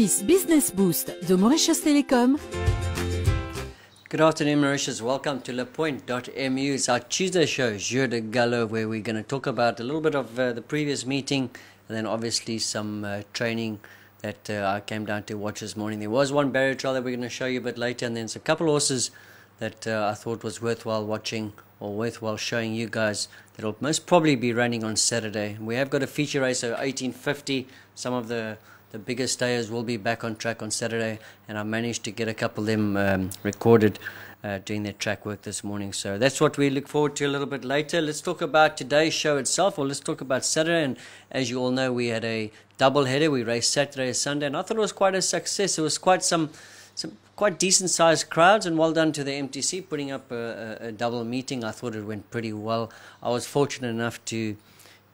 service Business Boost de Mauritius Telecom. Good afternoon, Mauritius. Welcome to lepoint.mu. It's our Tuesday show, Jour de Galop, where we're going to talk about a little bit of the previous meeting and then obviously some training that I came down to watch this morning. There was one barrier trial that we're going to show you a bit later, and then there's a couple of horses that I thought was worthwhile watching or worthwhile showing you guys that will most probably be running on Saturday. We have got a feature race, so 1850. Some of the bigger stayers will be back on track on Saturday, and I managed to get a couple of them recorded doing their track work this morning. So that's what we look forward to a little bit later. Let's talk about today's show itself, or let's talk about Saturday. And as you all know, we had a double header. We raced Saturday and Sunday, and I thought it was quite a success. It was quite some quite decent sized crowds, and well done to the MTC putting up a double meeting. I thought it went pretty well. I was fortunate enough to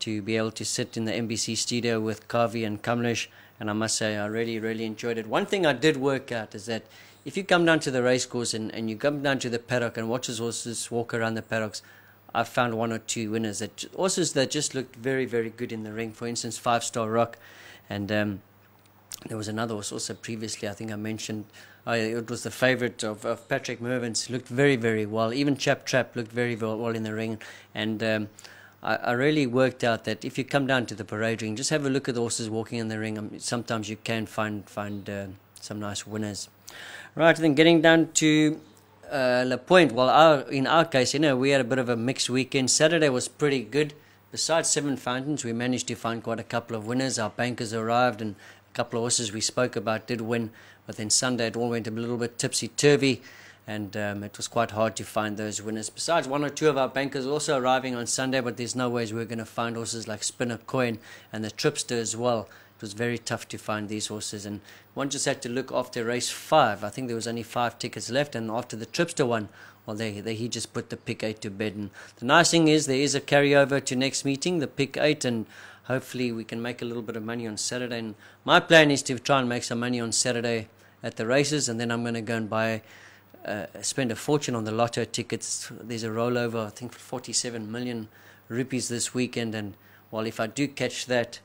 be able to sit in the NBC studio with Kavi and Kamlesh, and I must say I really enjoyed it. One thing I did work out is that if you come down to the race course and you come down to the paddock and watch the horses walk around the paddocks, I found one or two winners, horses that just looked very good in the ring. For instance, 5 Star Rock, and there was another horse also previously I think I mentioned. It was the favourite of Patrick Mervyn's. Looked very well. Even Chap Trap looked very well in the ring, and I really worked out that if you come down to the parade ring, just have a look at the horses walking in the ring. Sometimes you can find some nice winners. Right, then getting down to Le Point. Well, in our case, we had a bit of a mixed weekend. Saturday was pretty good. Besides 7 fountains, we managed to find quite a couple of winners. Our bankers arrived, and a couple of horses we spoke about did win. But then Sunday it all went a little bit tipsy-turvy, and it was quite hard to find those winners. Besides, 1 or 2 of our bankers also arriving on Sunday, but there's no ways we're going to find horses like Spinner Coin and the Tripster as well. It was very tough to find these horses, and one just had to look after race 5. I think there was only 5 tickets left, and after the Tripster one, well, he just put the pick 8 to bed. And the nice thing is there is a carryover to next meeting, the pick 8, and hopefully we can make a little bit of money on Saturday. And my plan is to try and make some money on Saturday at the races, and then I'm going to go and spend a fortune on the lotto tickets. There's a rollover, I think, for 47 million rupees this weekend, and well, if I do catch that,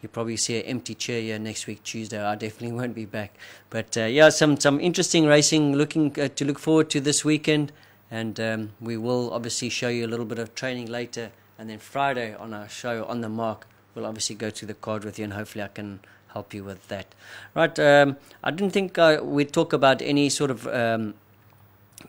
you'll probably see an empty chair here next week Tuesday. I definitely won't be back. But yeah, some interesting racing to look forward to this weekend, and we will obviously show you a little bit of training later, and then Friday on our show On The Mark, we'll obviously go to the card with you, and hopefully I can help you with that. Right, I didn't think we'd talk about any sort of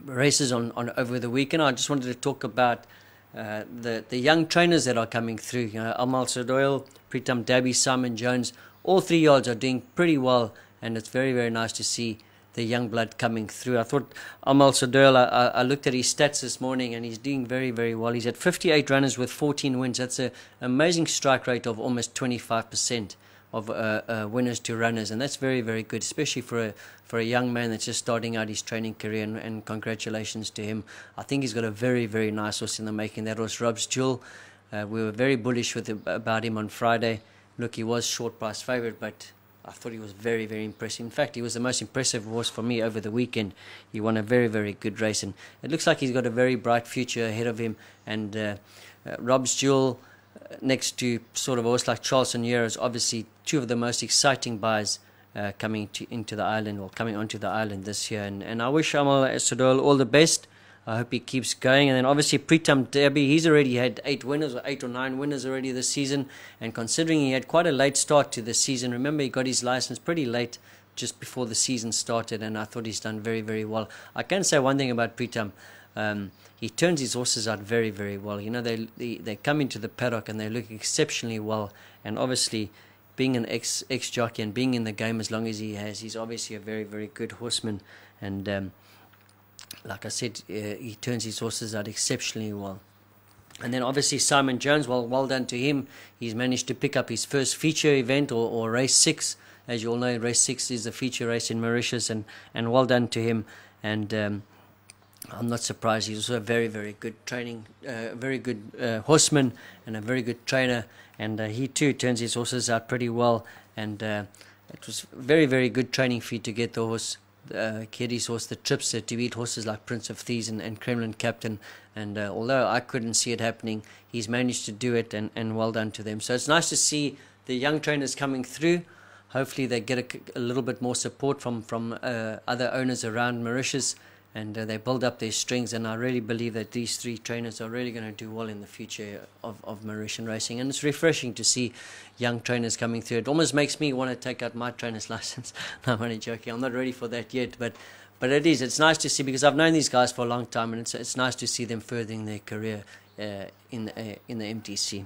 races on over the weekend. I just wanted to talk about the young trainers that are coming through. Amal Sadoil, Pritam Dabby, Simon Jones, all 3 yards are doing pretty well, and it's very nice to see the young blood coming through. I thought Amal Sadoil, I looked at his stats this morning, and he's doing very well. He's at 58 runners with 14 wins. That's an amazing strike rate of almost 25% of winners to runners, and that's very good, especially for a young man that's just starting out his training career, and congratulations to him. I think he's got a very nice horse in the making. That was Rob's Jour. We were very bullish about him on Friday. Look, he was short price favourite, but I thought he was very impressive. In fact, he was the most impressive horse for me over the weekend. He won a very good race, and it looks like he's got a very bright future ahead of him. And Rob's Jour, next to sort of a horse like Charleston Year, is obviously 2 of the most exciting buys coming into the island, or coming onto the island this year. And I wish Amal Sadoil all the best. I hope he keeps going. And then obviously Pritam Dabby, he's already had 8 winners, or 8 or 9 winners already this season. And considering he had quite a late start to the season, remember he got his license pretty late, just before the season started, and I thought he's done very well. I can say one thing about Pritam. He turns his horses out very well. They come into the paddock and they look exceptionally well. And obviously, being an ex-jockey and being in the game as long as he has, he's obviously a very good horseman. And like I said, he turns his horses out exceptionally well. And then obviously Simon Jones, well done to him. He's managed to pick up his first feature event, or race 6. As you all know, race 6 is the feature race in Mauritius, and well done to him. And I'm not surprised. He's also a very good training, very good horseman, and a very good trainer. And he too turns his horses out pretty well. And it was very good training for you to get the horse, Keddy's horse, the Tripster, to beat horses like Prince of Thieves and Kremlin Captain. And although I couldn't see it happening, he's managed to do it, and well done to them. So it's nice to see the young trainers coming through. hopefully they get a little bit more support from other owners around Mauritius, and they build up their strings. And I really believe that these 3 trainers are really going to do well in the future of Mauritian racing. And it's refreshing to see young trainers coming through. It almost makes me want to take out my trainer's license. No, I'm only joking. I'm not ready for that yet, but it's nice to see, because I've known these guys for a long time, and it's nice to see them furthering their career in the MTC.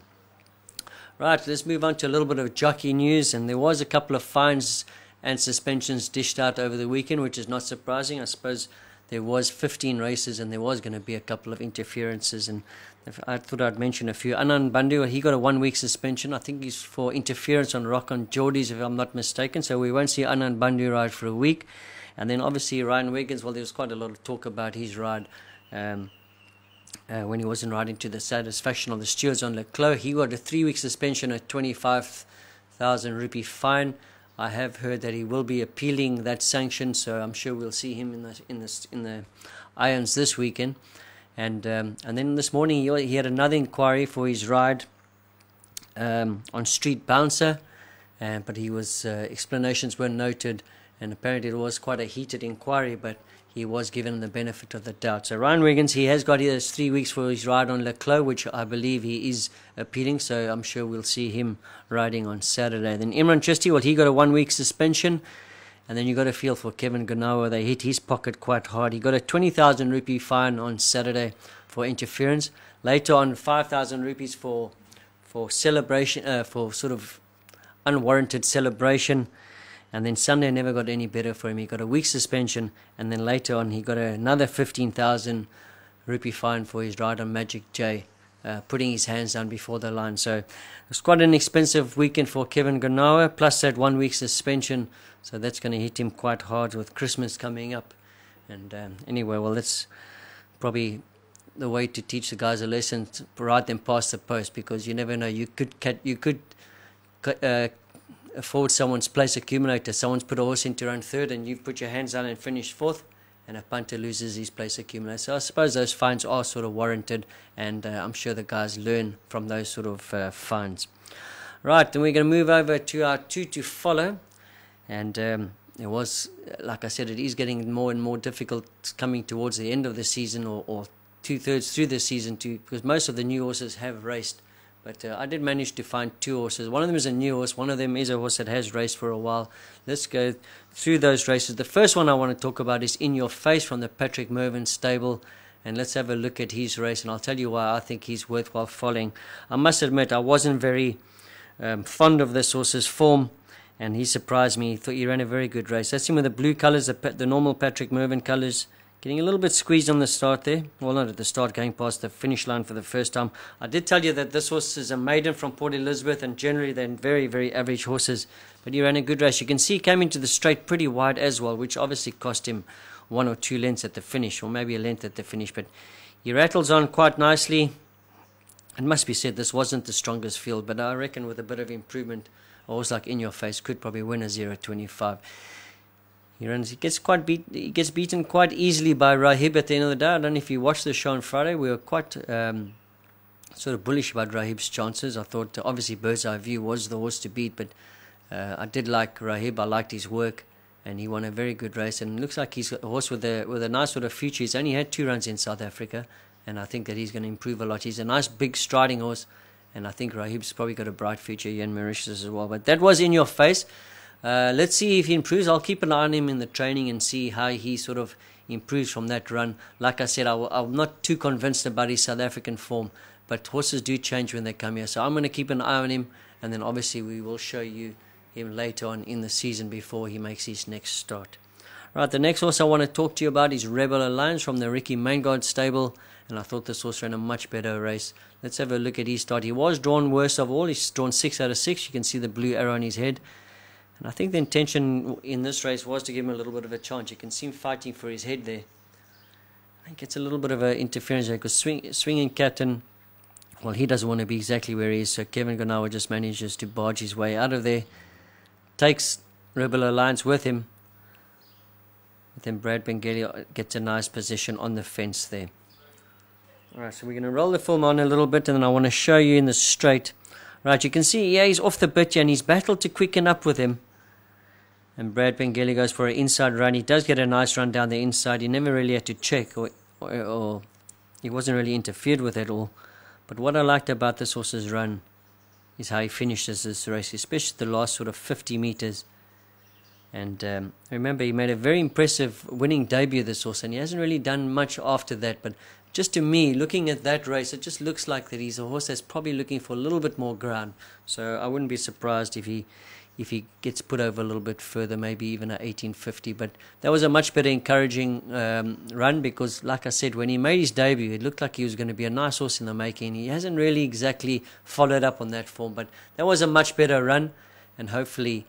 Right, let's move on to a little bit of jockey news. And there was a couple of fines and suspensions dished out over the weekend, which is not surprising. I suppose there was 15 races, and there was going to be a couple of interferences. And I thought I'd mention a few. Anand Bandhu, he got a 1-week suspension. I think he's for interference on Rock on Geordies, if I'm not mistaken. So we won't see Anand Bandhu ride for a week. And then obviously Ryan Wiggins, well, there was quite a lot of talk about his ride when he wasn't riding to the satisfaction of the stewards on Le Clos. He got a 3-week suspension, a 25,000 rupee fine. I have heard that he will be appealing that sanction, so I'm sure we'll see him in the irons this weekend. And then this morning he had another inquiry for his ride on Street Bouncer, but explanations were noted, and apparently it was quite a heated inquiry, but he was given the benefit of the doubt. So Ryan Wiggins, he has got his 3 weeks for his ride on Le Clos, which I believe he is appealing, so I'm sure we'll see him riding on Saturday. Then Imran Chisti, well, he got a 1-week suspension. And then you got to feel for Kevin Ganawa. They hit his pocket quite hard. He got a 20,000 rupee fine on Saturday for interference. Later on, 5,000 rupees for celebration, for sort of unwarranted celebration. And then Sunday never got any better for him. He got a week suspension, and then later on he got another 15,000 rupee fine for his ride on Magic J, putting his hands down before the line. So it was quite an expensive weekend for Kevin Ganawa, plus that 1 week suspension. So that's going to hit him quite hard with Christmas coming up. And anyway, well, that's probably the way to teach the guys a lesson, to ride them past the post, because you never know. You could afford someone's place accumulator. Someone's put a horse into round 3rd, and you've put your hands down and finished 4th, and a punter loses his place accumulator. So I suppose those fines are sort of warranted, and I'm sure the guys learn from those sort of fines. Right, then we're going to move over to our 2 to follow. And it was, like I said, it is getting more and more difficult coming towards the end of the season, or 2/3 through the season, because most of the new horses have raced. But I did manage to find 2 horses. One of them is a new horse. One of them is a horse that has raced for a while. Let's go through those races. The first one I want to talk about is In Your Face from the Patrick Mervyn stable. And let's have a look at his race, and I'll tell you why I think he's worthwhile following. I must admit, I wasn't very fond of this horse's form, and he surprised me. He ran a very good race. That's him with the blue colours, the normal Patrick Mervyn colours. Getting a little bit squeezed on the start there. Well, not at the start, going past the finish line for the first time. I did tell you that this horse is a maiden from Port Elizabeth, and generally they're very, very average horses. But he ran a good race. You can see he came into the straight pretty wide as well, which obviously cost him 1 or 2 lengths at the finish, or maybe a length at the finish. But he rattles on quite nicely. It must be said, this wasn't the strongest field, but I reckon with a bit of improvement, a horse like In Your Face could probably win a 0.25. He gets beaten quite easily by Rahib at the end of the day. I don't know if you watched the show on Friday. We were quite sort of bullish about Rahib's chances. I thought obviously Bird's Eye View was the horse to beat, but I did like Rahib. I liked his work, and he won a very good race. And it looks like he's got a horse with a nice sort of future. He's only had 2 runs in South Africa, and I think that he's going to improve a lot. He's a nice big striding horse, and I think Rahib's probably got a bright future here in Mauritius as well. But that was In Your Face. Let's see if he improves. I'll keep an eye on him in the training and see how he sort of improves from that run. Like I said, I'm not too convinced about his South African form, but horses do change when they come here. So I'm going to keep an eye on him, and then obviously we will show you him later on in the season before he makes his next start. Right, the next horse I want to talk to you about is Rebel Alliance from the Ricky Maingard stable, and I thought this horse ran a much better race. Let's have a look at his start. He was drawn worst of all. He's drawn 6 out of 6. You can see the blue arrow on his head. And I think the intention in this race was to give him a little bit of a chance. You can see him fighting for his head there. I think it's a little bit of an interference there, because swinging captain, well, he doesn't want to be exactly where he is. So Kevin Ganawa just manages to barge his way out of there. Takes Rebel Alliance with him. But then Brad Bengali gets a nice position on the fence there. Alright, so we're going to roll the film on a little bit, and then I want to show you in the straight. Right, you can see, yeah, he's off the bit here, and he's battled to quicken up with him. And Brad Pengelly goes for an inside run. He does get a nice run down the inside. He never really had to check, or he wasn't really interfered with at all. But what I liked about this horse's run is how he finishes this race, especially the last sort of 50 meters. And remember, he made a very impressive winning debut, this horse, and he hasn't really done much after that. But just to me, looking at that race, it just looks like that he's a horse that's probably looking for a little bit more ground. So I wouldn't be surprised if he gets put over a little bit further, maybe even at 1850. But that was a much better encouraging run, because like I said, when he made his debut, it looked like he was going to be a nice horse in the making. He hasn't really exactly followed up on that form, but that was a much better run, and hopefully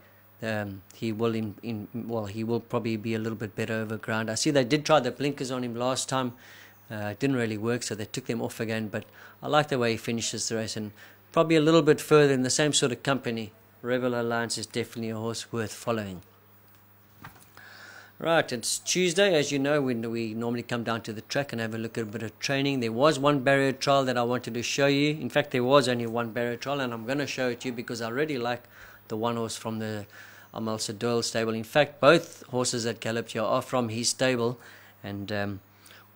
he will probably be a little bit better over ground. I see they did try the blinkers on him last time. It didn't really work, so they took them off again, but I like the way he finishes the race, and probably a little bit further in the same sort of company. Rebel Alliance is definitely a horse worth following. Right, it's Tuesday, as you know, when we normally come down to the track and have a look at a bit of training. There was one barrier trial that I wanted to show you. In fact, there was only one barrier trial, and I'm going to show it to you because I really like the one horse from the Amal Doyle stable. In fact, both horses that galloped here are from his stable, and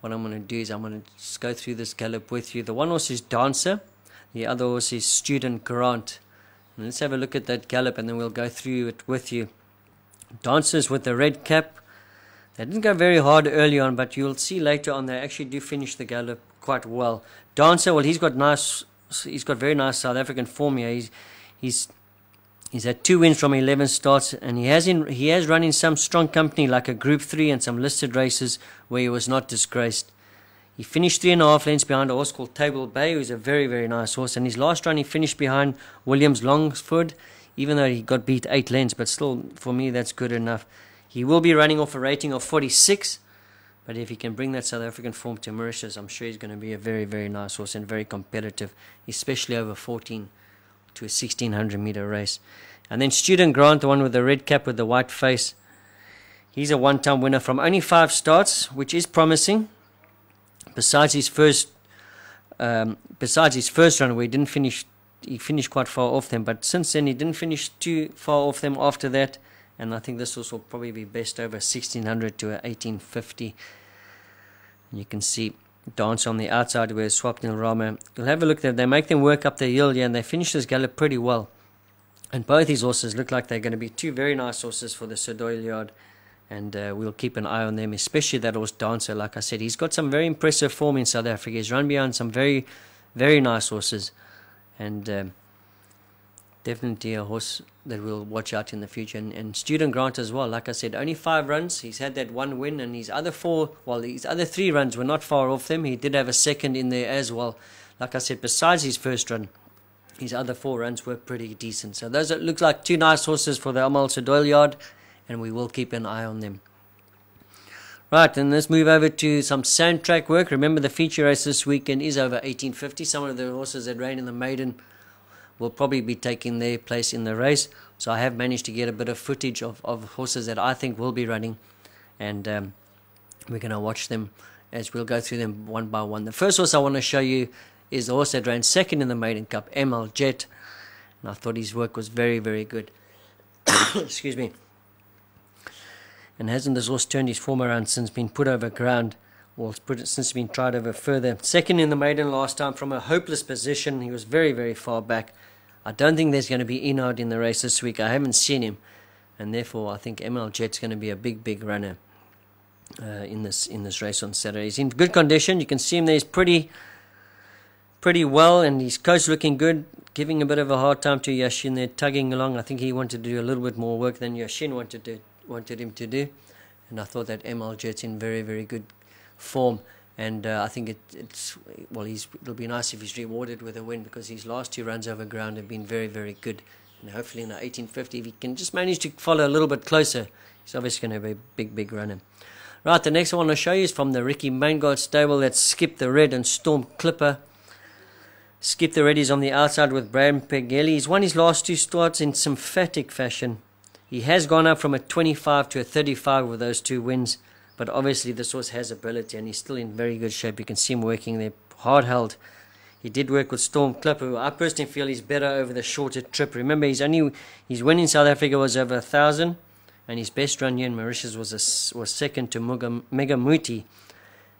what I'm going to do is I'm going to just go through this gallop with you. The one horse is Dancer, the other horse is Student Grant. And let's have a look at that gallop, and then we'll go through it with you. Dancers with the red cap. They didn't go very hard early on, but you'll see later on they actually do finish the gallop quite well. Dancer, well, he's got very nice South African form here. He's had 2 wins from 11 starts, and he has run in some strong company like a Group 3 and some listed races where he was not disgraced. He finished 3.5 lengths behind a horse called Table Bay, who's a very, very nice horse. And his last run, he finished behind Williams Longsford, even though he got beat 8 lengths. But still, for me, that's good enough. He will be running off a rating of 46. But if he can bring that South African form to Mauritius, I'm sure he's going to be a very, very nice horse and very competitive, especially over 14 to a 1600 meter race. And then Student Grant, the one with the red cap with the white face. He's a one-time winner from only 5 starts, which is promising. Besides his first run where he finished quite far off them, but since then he didn't finish too far off them after that, and I think this horse will probably be best over 1600 to 1850. You can see Dance on the outside with Swapnil Rama. You'll have a look there. They make them work up the hill here, and they finish this gallop pretty well. And both these horses look like they're going to be 2 very nice horses for the Doyle yard. And we'll keep an eye on them, especially that horse Dancer. Like I said, he's got some very impressive form in South Africa. He's run behind some very, very nice horses. And definitely a horse that we'll watch out in the future. And Student Grant as well. Like I said, only 5 runs. He's had that 1 win. And his other 3 runs were not far off them. He did have a second in there as well. Like I said, besides his first run, his other 4 runs were pretty decent. So those look like 2 nice horses for the Amal Doyle yard. And we will keep an eye on them. Right, and let's move over to some sand track work. Remember, the feature race this weekend is over 1850. Some of the horses that ran in the maiden will probably be taking their place in the race. So I have managed to get a bit of footage of horses that I think will be running. And we're going to watch them as we'll go through them one by one. The first horse I want to show you is the horse that ran second in the Maiden Cup, ML Jet. And I thought his work was very, very good. Excuse me. And hasn't this horse turned his form around since been put over ground, or since been tried over further? Second in the maiden last time from a hopeless position. He was very, very far back. I don't think there's going to be Enoud in the race this week. I haven't seen him, and therefore I think ML Jet's going to be a big, big runner in this race on Saturday. He's in good condition. You can see him there. He's pretty well, and his coach looking good, giving a bit of a hard time to Yashin there, tugging along. I think he wanted to do a little bit more work than Yashin wanted him to do, and I thought that ML Jet's in very, very good form, and I think it'll be nice if he's rewarded with a win, because his last 2 runs over ground have been very, very good, and hopefully in the 1850 if he can just manage to follow a little bit closer, he's obviously going to be a big, big runner. Right, the next one I'll show you is from the Ricky Maingard stable. That's Skip the Red and Storm Clipper. Skip the Red is on the outside with Brad Pengelly. He's won his last 2 starts in sympathetic fashion. He has gone up from a 25 to a 35 with those 2 wins, but obviously this horse has ability, and he's still in very good shape. You can see him working there, hard held. He did work with Storm Clipper, who I personally feel he's better over the shorter trip. Remember, his win in South Africa was over 1,000, And his best run here in Mauritius was second to Mega Muti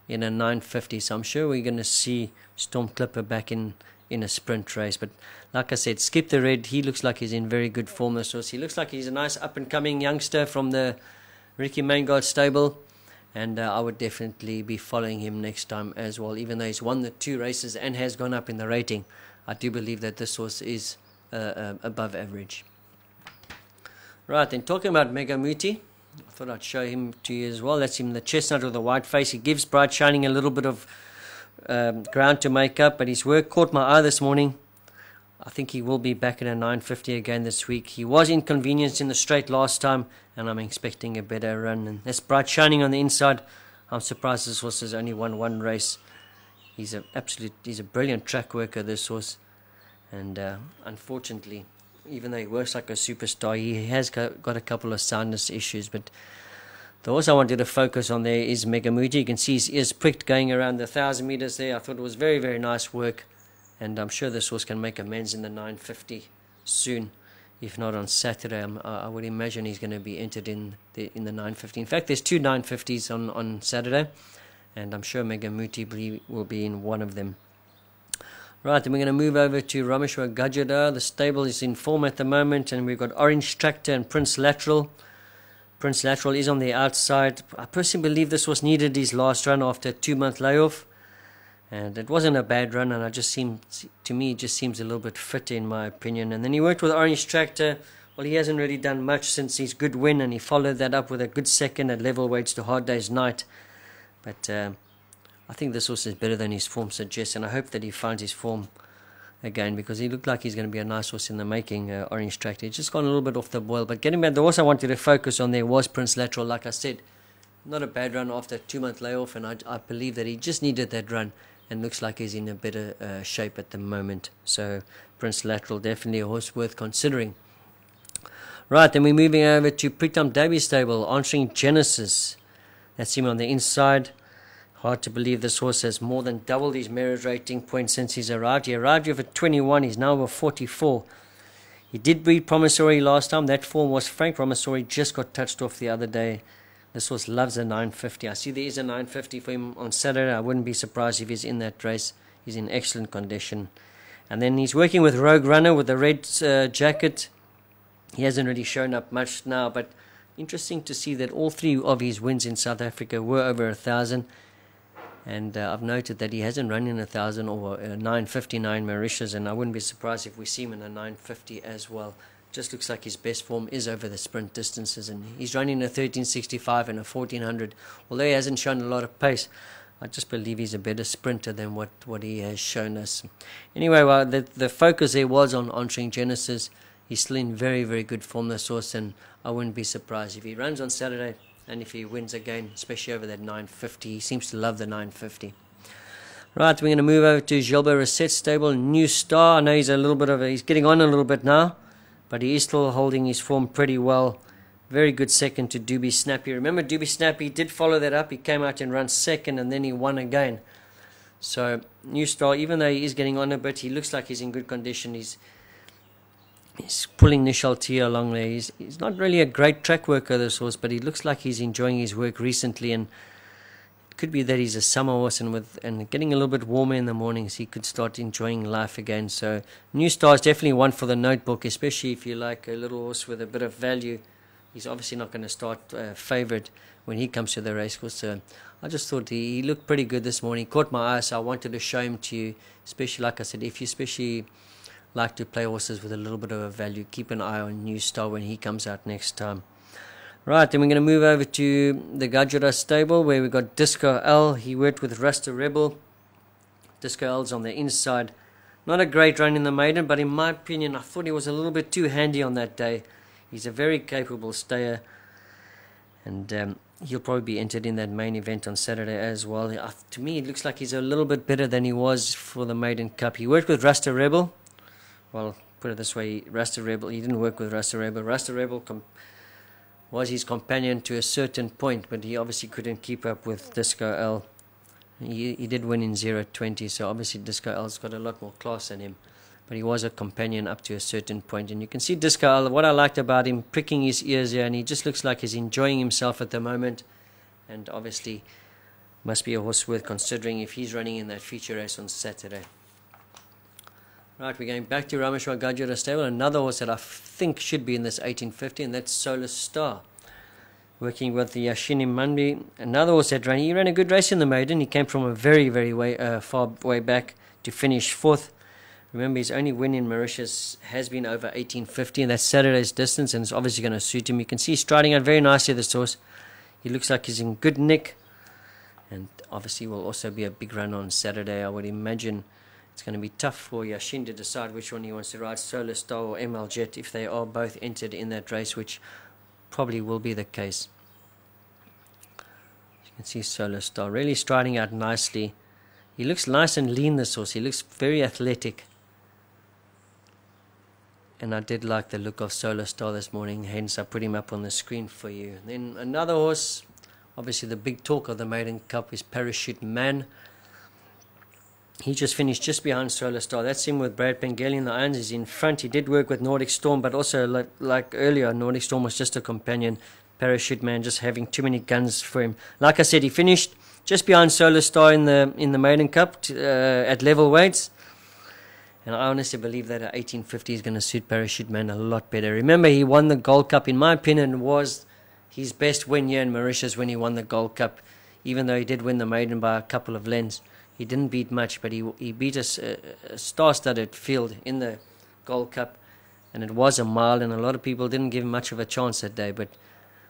in a 950. So I'm sure we're going to see Storm Clipper back in a sprint race. But like I said, Skip the Red, he looks like he's in very good form this horse. He looks like he's a nice up-and-coming youngster from the Ricky Maingard stable. And I would definitely be following him next time as well. Even though he's won the 2 races and has gone up in the rating, I do believe that this horse is above average. Right, then talking about Mega Muti, I thought I'd show him to you as well. That's him, the chestnut with the white face. He gives Bright Shining a little bit of ground to make up, but his work caught my eye this morning. I think he will be back in a 950 again this week. He was inconvenienced in the straight last time, and I'm expecting a better run. And that's Bright Shining on the inside. I'm surprised this horse has only won 1 race. He's a brilliant track worker, this horse. And unfortunately, even though he works like a superstar, he has got a couple of soundness issues. But the horse I wanted to focus on there is Mega Muti. You can see his ears pricked going around the 1,000 meters there. I thought it was very, very nice work. And I'm sure this horse can make amends in the 950 soon. If not on Saturday, I would imagine he's going to be entered in the 950. In fact, there's 2 950s on Saturday. And I'm sure Mega Muti will be in one of them. Right, then we're going to move over to Rameshwar Gajada. The stable is in form at the moment, and we've got Orange Tractor and Prince Lateral. Prince Lateral is on the outside. I personally believe this was needed his last run after a 2-month layoff. And it wasn't a bad run, and to me, it just seems a little bit fit in my opinion. And then he worked with Orange Tractor. Well, he hasn't really done much since his good win, and he followed that up with a good second at level weights to Hard Day's Night. But I think this horse is better than his form suggests, and I hope that he finds his form again, because he looked like he's going to be a nice horse in the making, Orange Tractor. He's just gone a little bit off the boil. But getting back, the horse I wanted to focus on there was Prince Lateral. Like I said, not a bad run after a 2-month layoff, and I believe that he just needed that run, and looks like he's in a better shape at the moment. So Prince Lateral, definitely a horse worth considering. Right, then we're moving over to Pritam Davies stable, answering Genesis. That's him on the inside. Hard to believe this horse has more than doubled his merit rating points since he's arrived. He arrived here for 21, he's now over 44. He did breed Promissory last time. That form was Frank Promissory, just got touched off the other day. This horse loves a 950. I see there is a 950 for him on Saturday. I wouldn't be surprised if he's in that race. He's in excellent condition. And then he's working with Rogue Runner with the red jacket. He hasn't really shown up much now, but interesting to see that all 3 of his wins in South Africa were over 1,000. And I've noted that he hasn't run in 1,000 or 959 Mauritius, and I wouldn't be surprised if we see him in a 950 as well. Just looks like his best form is over the sprint distances, and he's running a 1365 and a 1400. Although he hasn't shown a lot of pace, I just believe he's a better sprinter than what he has shown us. Anyway, well, the focus there was on answering Genesis. He's still in very, very good form, this horse, and I wouldn't be surprised if he runs on Saturday. And if he wins again, especially over that 950, he seems to love the 950. Right, we're going to move over to Gilbert Reset stable, New Star. I know he's getting on a little bit now, but he is still holding his form pretty well. Very good second to Doobie Snappy. Remember, Doobie Snappy did follow that up. He came out and ran second, and then he won again. So New Star, even though he is getting on a bit, he looks like he's in good condition. He's pulling Nishaltia along there. He's not really a great track worker, this horse, but he looks like he's enjoying his work recently, and it could be that he's a summer horse, and getting a little bit warmer in the mornings, he could start enjoying life again. So New Star is definitely one for the notebook, especially if you like a little horse with a bit of value. He's obviously not going to start favoured when he comes to the racecourse. So I just thought he looked pretty good this morning. He caught my eye, so I wanted to show him to you, especially, like I said, if you especially like to play horses with a little bit of a value, keep an eye on New Star when he comes out next time. Right, then we're going to move over to the Gajara stable, where we've got Disco L. He worked with Rasta Rebel. Disco L's on the inside. Not a great run in the maiden, but in my opinion, I thought he was a little bit too handy on that day. He's a very capable stayer, and he'll probably be entered in that main event on Saturday as well. To me, it looks like he's a little bit better than he was for the Maiden Cup. He worked with Rasta Rebel. Well, put it this way, Rasta Rebel, he didn't work with Rasta Rebel. Rasta Rebel was his companion to a certain point, but he obviously couldn't keep up with Disco L. He did win in 0-20, so obviously Disco L's got a lot more class than him. but he was a companion up to a certain point. And you can see Disco, what I liked about him, pricking his ears here, and he just looks like he's enjoying himself at the moment, and obviously must be a horse worth considering if he's running in that feature race on Saturday. Right, we're going back to Rameshwar Gajura stable, another horse that I think should be in this 1850, and that's Solar Star. Working with the Yashini Manbi, another horse that ran. He ran a good race in the maiden. He came from a very, very far way back to finish 4th. Remember, his only win in Mauritius has been over 1850, and that's Saturday's distance, and it's obviously going to suit him. You can see he's striding out very nicely, this horse. He looks like he's in good nick, and obviously will also be a big run on Saturday. I would imagine it's going to be tough for Yashin to decide which one he wants to ride, Solar Star or ML Jet, if they are both entered in that race, which probably will be the case. You can see Solar Star really striding out nicely. He looks nice and lean, this horse. He looks very athletic. And I did like the look of Solar Star this morning, hence I put him up on the screen for you. Then another horse, obviously the big talk of the Maiden Cup, is Parachute Man. He just finished just behind Solar Star. That's him with Brad Pengeli in the irons. He's in front. He did work with Nordic Storm, but also like earlier, Nordic Storm was just a companion. Parachute Man just having too many guns for him. Like I said, he finished just behind Solar Star in the Maiden Cup at level weights. And I honestly believe that 1850 is going to suit Parachute Man a lot better. Remember, he won the Gold Cup. In my opinion, was his best win here in Mauritius when he won the Gold Cup, even though he did win the maiden by a couple of lengths. He didn't beat much, but he beat a star-studded field in the Gold Cup, and it was a mile, and a lot of people didn't give him much of a chance that day. But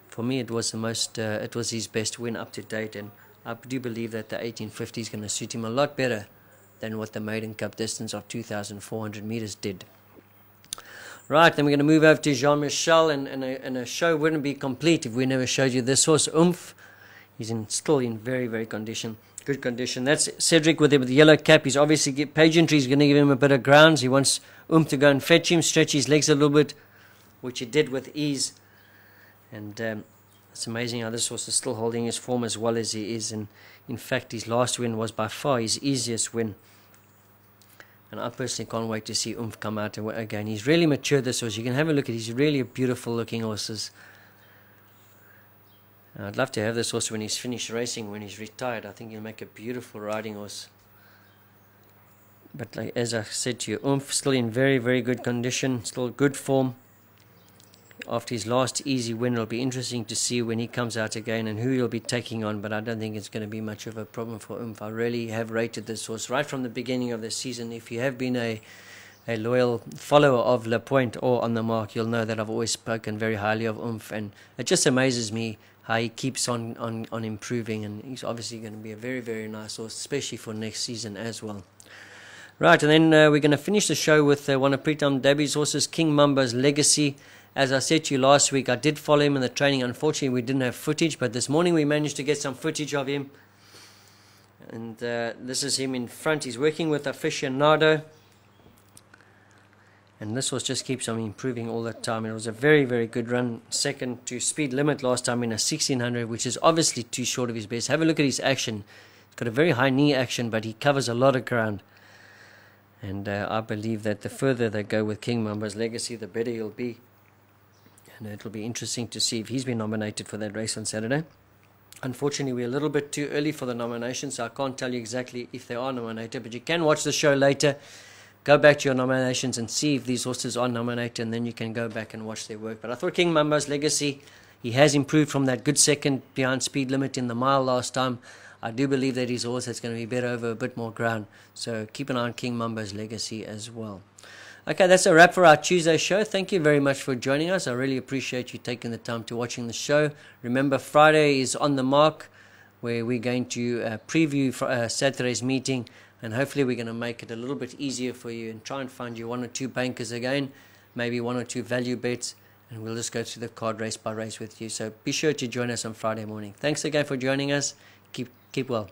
for me, it was it was his best win up to date, and I do believe that the 1850 is going to suit him a lot better than what the Maiden Cup distance of 2,400 meters did. Right, then we're going to move over to Jean-Michel, and a show wouldn't be complete if we never showed you this horse, Oomph. He's still in very, very good condition. That's Cedric with the yellow cap. He's obviously pageantry. He's going to give him a bit of grounds. He wants to go and fetch him, stretch his legs a little bit, which he did with ease. And it's amazing how this horse is still holding his form as well as he is. And in fact, his last win was by far his easiest win. And I personally can't wait to see come out again. He's really matured, this horse. You can have a look at. He's really a beautiful looking horse. I'd love to have this horse when he's finished racing, when he's retired. I think he'll make a beautiful riding horse. But like, as I said to you, Oomph still in very, very good condition, still good form. After his last easy win, it'll be interesting to see when he comes out again and who he'll be taking on, but I don't think it's going to be much of a problem for Oomph. I really have rated this horse right from the beginning of the season. If you have been a loyal follower of Le Point or On the Mark, you'll know that I've always spoken very highly of Oomph, and it just amazes me how he keeps on improving, and he's obviously going to be a very, very nice horse, especially for next season as well. Right, and then we're going to finish the show with one of Pritam Dabi's horses, King Mamba's Legacy. As I said to you last week, I did follow him in the training. Unfortunately, we didn't have footage, but this morning we managed to get some footage of him. And this is him in front. He's working with Aficionado. And this horse just keeps on improving all the time. It was a very, very good run. Second to Speed Limit last time in a 1600, which is obviously too short of his best. Have a look at his action. He's got a very high knee action, but he covers a lot of ground. And I believe that the further they go with King Mamba's Legacy, the better he'll be. And it'll be interesting to see if he's been nominated for that race on Saturday. Unfortunately, we're a little bit too early for the nomination, so I can't tell you exactly if they are nominated. But you can watch the show later. Go back to your nominations and see if these horses are nominated, and then you can go back and watch their work. But I thought King Mamba's Legacy, he has improved from that good second behind Speed Limit in the mile last time. I do believe that his horse is going to be better over a bit more ground. So keep an eye on King Mamba's Legacy as well. Okay, that's a wrap for our Tuesday show. Thank you very much for joining us. I really appreciate you taking the time to watching the show. Remember, Friday is On the Mark, where we're going to preview Saturday's meeting. And hopefully we're going to make it a little bit easier for you and try and find you one or two bankers again, maybe one or two value bets, and we'll just go through the card race by race with you. So be sure to join us on Friday morning. Thanks again for joining us. Keep well.